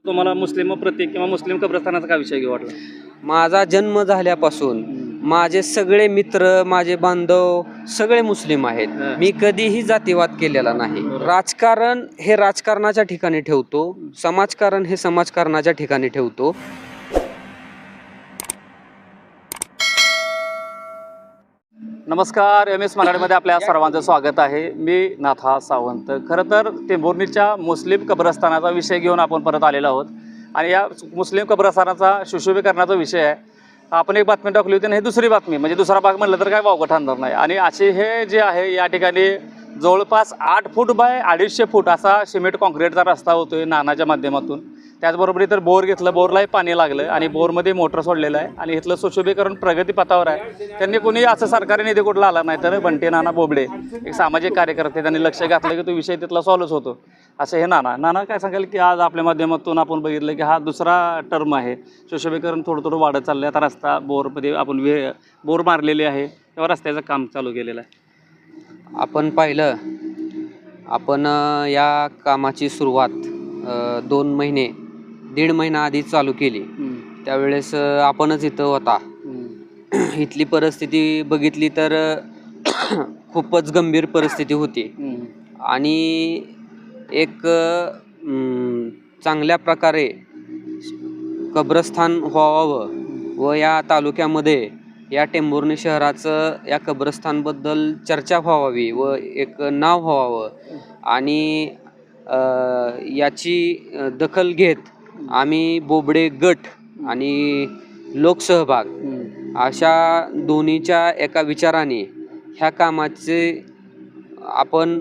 तुम्हाला मुस्लिम प्रतीक किंवा मुस्लिम कब्रस्तानाचा काय विषय घेऊ वाटला? माझा जन्म झाल्यापासून माझे सगळे मित्र, माझे बांधव सगळे मुस्लिम आहेत. मी कधीही जातीवाद केलेला नाही. राजकारण हे राजकारणाच्या ठिकाणी ठेवतो, समाजकारण हे समाजकारणाच्या ठिकाणी ठेवतो. नमस्कार, MS मराठीमध्ये आपल्या सर्वांचं स्वागत आहे. मी नाथा सावंत. खरं तर टेंभुर्णीच्या मुस्लिम कब्रस्तानाचा विषय घेऊन आपण परत आलेलो आहोत आणि या मुस्लिम कब्रस्तानाचा सुशोभीकरणाचा विषय आहे. आपण एक बातमी टाकली होती आणि हे दुसरी बातमी, म्हणजे दुसरा भाग म्हटलं तर काय वावगं ठरणार नाही. आणि असे हे जे आहे या ठिकाणी जवळपास 8 फूट बाय 250 फूट असा सिमेंट कॉन्क्रीटचा रस्ता होतोय नानाच्या माध्यमातून. त्याचबरोबर इतर बोर घेतलं, बोरलाही पाणी लागलं आणि बोरमध्ये मोटर सोडलेलं आहे आणि इथलं सुशोभीकरण प्रगतीपथावर आहे. त्यांनी कोणी असं सरकारी निधी कुठला आला नाही, तर बंटी नाना बोबडे एक सामाजिक कार्यकर्ते त्यांनी लक्ष घातलं की तो विषय तिथला सॉल्व्हच होतो. असं हे नाना काय सांगाल की आज आपल्या माध्यमातून आपण बघितलं की हा दुसरा टर्म आहे. सुशोभीकरण थोडं थोडं वाढत चाललं आहे. आता रस्ता बोरमध्ये आपण बोर मारलेले आहे, तेव्हा रस्त्याचं काम चालू केलेलं आहे. आपण पाहिलं, आपण या कामाची सुरुवात 2 महिने 1.5 महिना आधी चालू केली. त्यावेळेस आपणच इथं होता. इथली परिस्थिती बघितली तर खूपच गंभीर परिस्थिती होती आणि एक चांगल्या प्रकारे कब्रस्थान व्हावं व या तालुक्यामध्ये या टेंभुर्णी शहराचं या कब्रस्थानबद्दल चर्चा व्हावी व एक नाव व्हावं आणि याची दखल घेत आम्ही बोबडे गट आणि लोकसहभाग अशा दोन्हीच्या एका विचाराने ह्या कामाचे आपण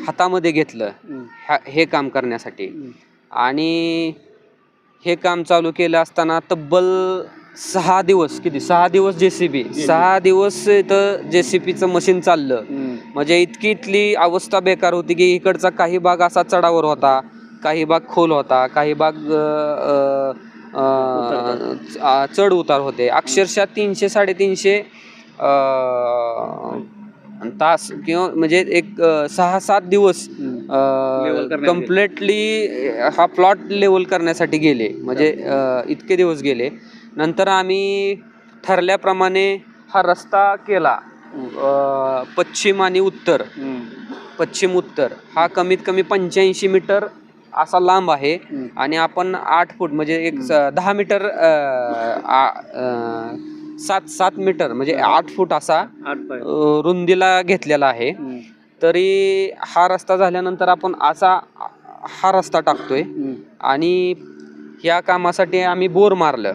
हातामध्ये घेतलं हे काम करण्यासाठी. आणि हे काम चालू केलं असताना तब्बल 6 दिवस 6 दिवस JCB 6 दिवस इथं JCBचं मशीन चाललं. म्हणजे इथली अवस्था बेकार होती की इकडचा काही भाग असा चढावर होता, काही भाग खोल होता, काही भाग चढ उतार होते. अक्षरशः 300-350 तास किंवा म्हणजे एक 6-7 दिवस कम्प्लिटली हा प्लॉट लेवल करण्यासाठी गेले. म्हणजे इतके दिवस गेले. नंतर आम्ही ठरल्याप्रमाणे हा रस्ता केला. पश्चिम आणि उत्तर, पश्चिम उत्तर हा कमीत कमी 85 मीटर असा लांब आहे आणि आपण 8 फूट म्हणजे एक 10 मीटर 7 मीटर म्हणजे 8 फूट असा रुंदीला घेतलेला आहे. तरी हा रस्ता झाल्यानंतर आपण असा हा रस्ता टाकतोय आणि या कामासाठी आम्ही बोर मारलं.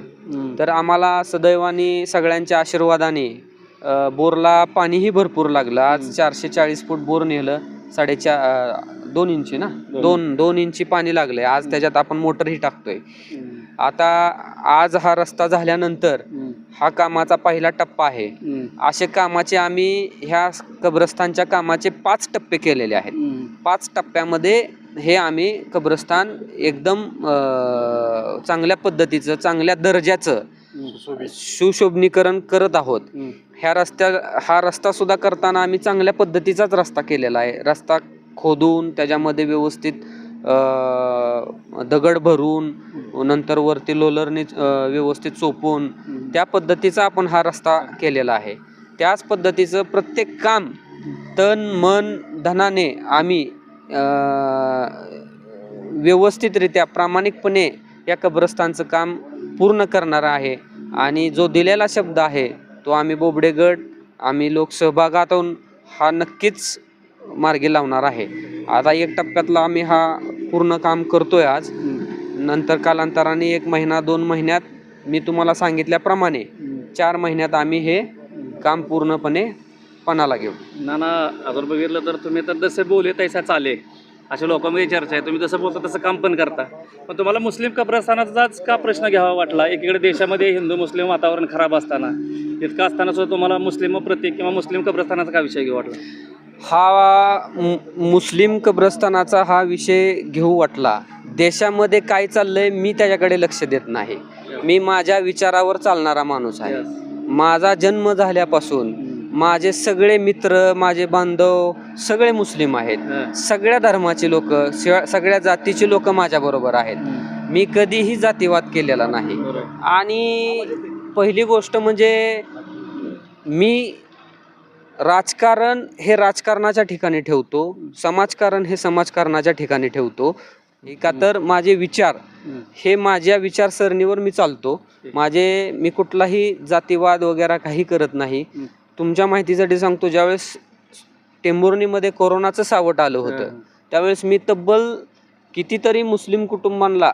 तर आम्हाला सदैवाने सगळ्यांच्या आशीर्वादाने बोरला पाणीही भरपूर लागलं. आज 440 फूट बोर नेलं. 2 इंची ना 2 इंची पाणी लागलंय आज. त्याच्यात आपण मोटरही टाकतोय. आता आज हा रस्ता झाल्यानंतर हा कामाचा पहिला टप्पा आहे. असे कामाचे आम्ही ह्या कब्रस्तानच्या कामाचे 5 टप्पे केलेले आहेत. 5 टप्प्यामध्ये हे आम्ही कब्रस्तान एकदम चांगल्या पद्धतीचं, चांगल्या दर्जाचं सुशोभनीकरण करत आहोत. हा रस्ता सुद्धा करताना आम्ही चांगल्या पद्धतीचाच रस्ता केलेला आहे. रस्ता खोदून त्याच्यामध्ये व्यवस्थित दगड भरून नंतर वरती लोलरने व्यवस्थित चोपून त्या पद्धतीचा आपण हा रस्ता केलेला आहे. त्याच पद्धतीचं प्रत्येक काम तन मन धनाने आम्ही व्यवस्थितरित्या प्रामाणिकपणे या कब्रस्तानचं काम पूर्ण करणार आहे. आणि जो दिलेला शब्द आहे तो आम्ही बोबडे गट, आम्ही लोकसहभागातून हा नक्कीच मार्गी लावणार आहे. आता 1 टप्प्यातला आम्ही हा पूर्ण काम करतोय आज. नंतर कालांतराने 1 महिना 2 महिन्यात मी तुम्हाला सांगितल्याप्रमाणे 4 महिन्यात आम्ही हे काम पूर्णपणे पणाला घेऊ. नाना अजून बघितलं तर तुम्ही तर जसे बोले तैसा चाले अशा लोकांमध्ये चर्चा आहे. तुम्ही जसं बोलता तसं काम पण करता. पण तुम्हाला मुस्लिम कब्रस्तानाचाच का प्रश्न घ्यावा वाटला? एकीकडे देशामध्ये हिंदू मुस्लिम वातावरण खराब असताना, इतकं असताना सुद्धा तुम्हाला मुस्लिम प्रतीक किंवा मुस्लिम कब्रस्तानाचा काय विषय घेऊ वाटला? हा मुस्लिम कब्रस्तानाचा हा विषय घेऊ वाटला. देशामध्ये काय चाललंय मी त्याच्याकडे लक्ष देत नाही. मी माझ्या विचारावर चालणारा माणूस आहे. माझा जन्म झाल्यापासून माझे सगळे मित्र, माझे बांधव सगळे मुस्लिम आहेत. सगळ्या धर्माचे लोक, सगळ्या जातीचे लोक माझ्या बरोबर आहेत. मी कधीही जातीवाद केलेला नाही. आणि पहिली गोष्ट म्हणजे मी राजकारण हे राजकारणाच्या ठिकाणी ठेवतो, समाजकारण हे समाजकारणाच्या ठिकाणी ठेवतो. का तर माझे विचार हे माझ्या विचारसरणीवर मी चालतो. मी कुठलाही जातीवाद वगैरे काही करत नाही. तुमच्या माहितीसाठी सांगतो, ज्यावेळेस टेंभुर्णीमध्ये कोरोनाचं सावट आलं होतं त्यावेळेस मी तब्बल कितीतरी मुस्लिम कुटुंबांना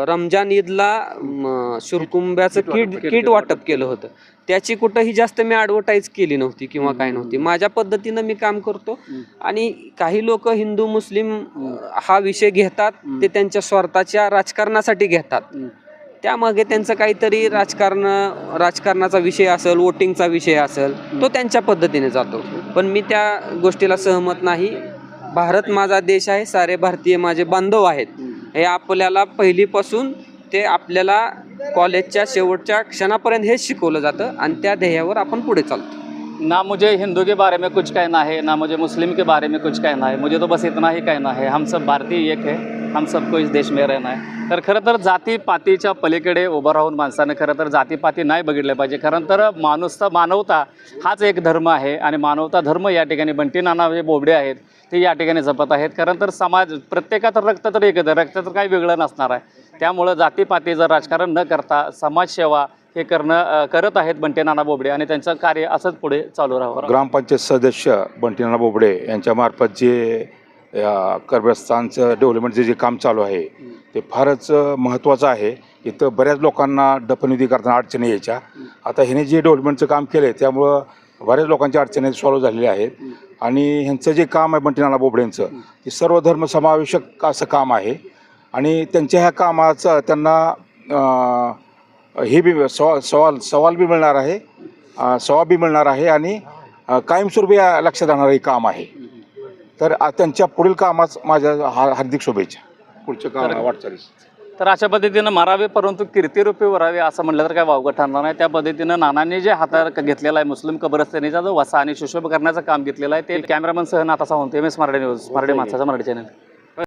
रमजान ईदला शुरकुंब्याचं किट वाटप केलं होतं. त्याची कुठंही जास्त मी ॲडव्हर्टाईज केली नव्हती किंवा काय नव्हती. माझ्या पद्धतीनं मी काम करतो. आणि काही लोक हिंदू मुस्लिम हा विषय घेतात, ते त्यांच्या स्वार्थाच्या राजकारणासाठी घेतात. त्यामागे त्यांचं काहीतरी राजकारणाचा विषय असेल, वोटिंगचा विषय असेल, तो त्यांच्या पद्धतीने जातो. पण मी त्या गोष्टीला सहमत नाही. भारत माझा देश आहे, सारे भारतीय माझे बांधव आहेत. हे आपल्याला पहिलीपासून ते आपल्याला कॉलेजच्या शेवटच्या क्षणापर्यंत हेच शिकवलं जातं आणि त्या ध्येयावर आपण पुढे चालतो. ना मुझे हिंदू के बारे में कुछ कहना है, ना मुझे मुस्लिम के बारे में कुछ कहना है, मुझे तो बस इतना ही कहना है, हम सब भारतीय एक है, हम सबको इस देश में रहना है. तर खरं तर जातीपातीच्या पलीकडे उभं राहून माणसानं खरं तर जातीपाती नाही बघितले पाहिजे. खरं तर मानवता हाच एक धर्म आहे आणि मानवता धर्म या ठिकाणी बंटी नाना जे बोबडे आहेत ते या ठिकाणी जपत आहेत. खरं तर समाज प्रत्येकाचं रक्त तर एकच आहे, रक्त तर काही वेगळं नसणार आहे. त्यामुळं जातीपातीचं राजकारण न करता समाजसेवा हे करत आहेत बंटी नाना बोबडे आणि त्यांचं कार्य असंच पुढे चालू राहावं. ग्रामपंचायत सदस्य बंटी नाना बोबडे यांच्यामार्फत जे कब्रस्तानचं डेव्हलपमेंटचं जे काम चालू आहे ते फारच महत्त्वाचं आहे. इथं बऱ्याच लोकांना दफनविधी करताना अडचणी यायच्या. आता ह्याने जे डेव्हलपमेंटचं काम केलं आहे त्यामुळं बऱ्याच लोकांच्या अडचणी सॉल्व्ह झालेल्या आहेत. आणि ह्यांचं जे काम आहे बंटी नाना बोबडेंचं ते सर्व धर्म समावेशक असं काम आहे. आणि त्यांच्या ह्या कामाचं त्यांना हे बी सवाल बी मिळणार आहे, सवाब बी मिळणार आहे आणि कायमस्वरूपी लक्षात राहणारं हे काम आहे. तर त्यांच्या पुढील कामास माझ्या हार्दिक शुभेच्छा पुढच्या कामाला वाटचालीस. तर अशा पद्धतीनं मारावे परंतु कीर्तिरूपी वरावे असं म्हटलं तर काय वावगं ठरणार नाही. त्या पद्धतीनं नानांनी जे हातात घेतलेला आहे मुस्लिम कब्रस्तानीचा जो वसा आणि सुशोभ करण्याचं काम घेतलेलं आहे ते कॅमेरामन सह नाथा सावंत, MS मराठी न्यूज, मराठी माणसाचा मराठी चॅनल.